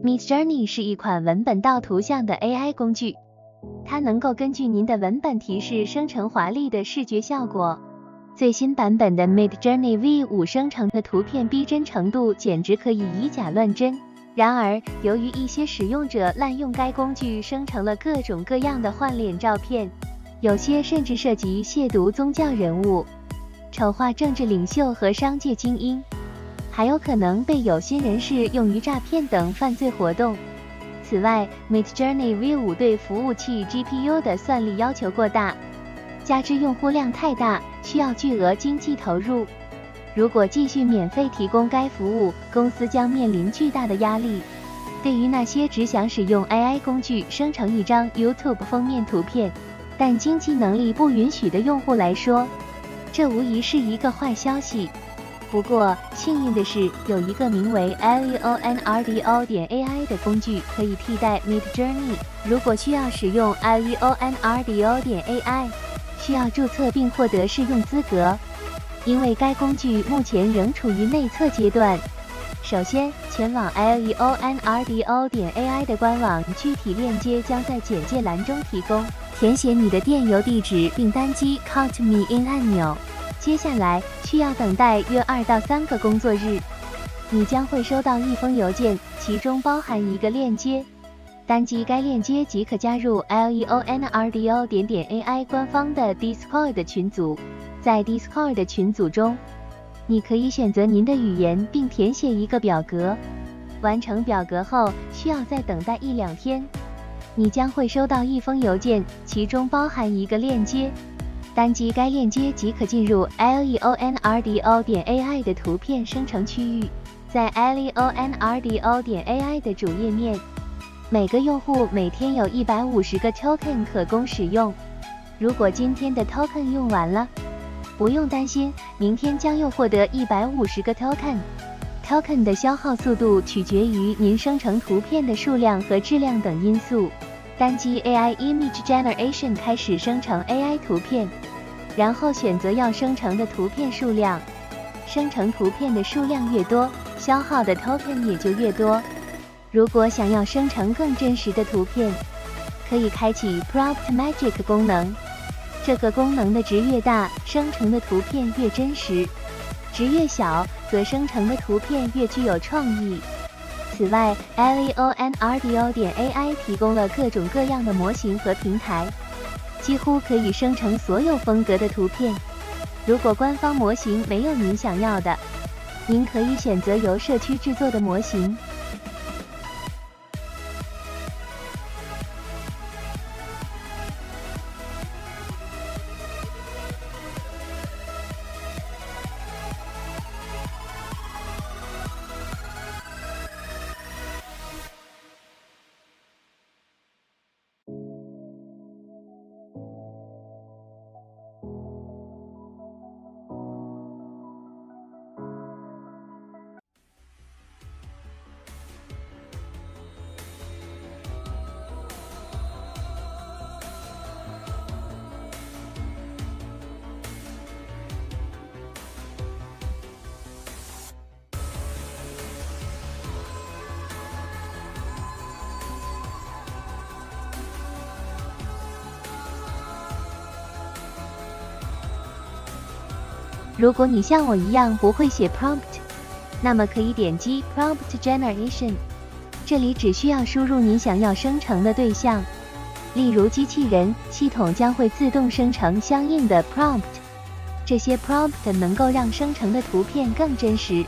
Midjourney 是一款文本到图像的 AI 工具，它能够根据您的文本提示生成华丽的视觉效果。最新版本的 Midjourney V5 生成的图片逼真程度简直可以以假乱真。然而，由于一些使用者滥用该工具，生成了各种各样的换脸照片，有些甚至涉及亵渎宗教人物、丑化政治领袖和商界精英，还有可能被有心人士用于诈骗等犯罪活动。此外 ，Midjourney V5 对服务器 GPU 的算力要求过大，加之用户量太大，需要巨额经济投入。如果继续免费提供该服务，公司将面临巨大的压力。对于那些只想使用 AI 工具生成一张 YouTube 封面图片，但经济能力不允许的用户来说，这无疑是一个坏消息。不过，幸运的是，有一个名为 Leonardo.ai 的工具可以替代 Midjourney。如果需要使用 Leonardo.ai， 需要注册并获得试用资格。因为该工具目前仍处于内测阶段。首先，前往 Leonardo.ai 的官网，具体链接将在简介栏中提供。填写你的电邮地址并单击 Count Me In 按钮。接下来需要等待约2到3个工作日，你将会收到一封邮件，其中包含一个链接。单击该链接即可加入 Leonardo.ai 官方的 Discord 群组。在 Discord 群组中，你可以选择您的语言并填写一个表格。完成表格后，需要再等待1-2天，你将会收到一封邮件，其中包含一个链接。单击该链接即可进入 Leonardo.ai 的图片生成区域。在 Leonardo.ai 的主页面，每个用户每天有150个 token 可供使用。如果今天的 token 用完了，不用担心，明天将又获得150个 token。token 的消耗速度取决于您生成图片的数量和质量等因素。单击 AI Image Generation 开始生成 AI 图片，然后选择要生成的图片数量。生成图片的数量越多，消耗的 token 也就越多。如果想要生成更真实的图片，可以开启 Prompt Magic 功能。这个功能的值越大，生成的图片越真实；值越小，则生成的图片越具有创意。此外 ，Leonardo.ai 提供了各种各样的模型和平台，几乎可以生成所有风格的图片。如果官方模型没有您想要的，您可以选择由社区制作的模型。如果你像我一样不会写 prompt， 那么可以点击 Prompt Generation， 这里只需要输入您想要生成的对象，例如机器人，系统将会自动生成相应的 prompt。这些 prompt 能够让生成的图片更真实。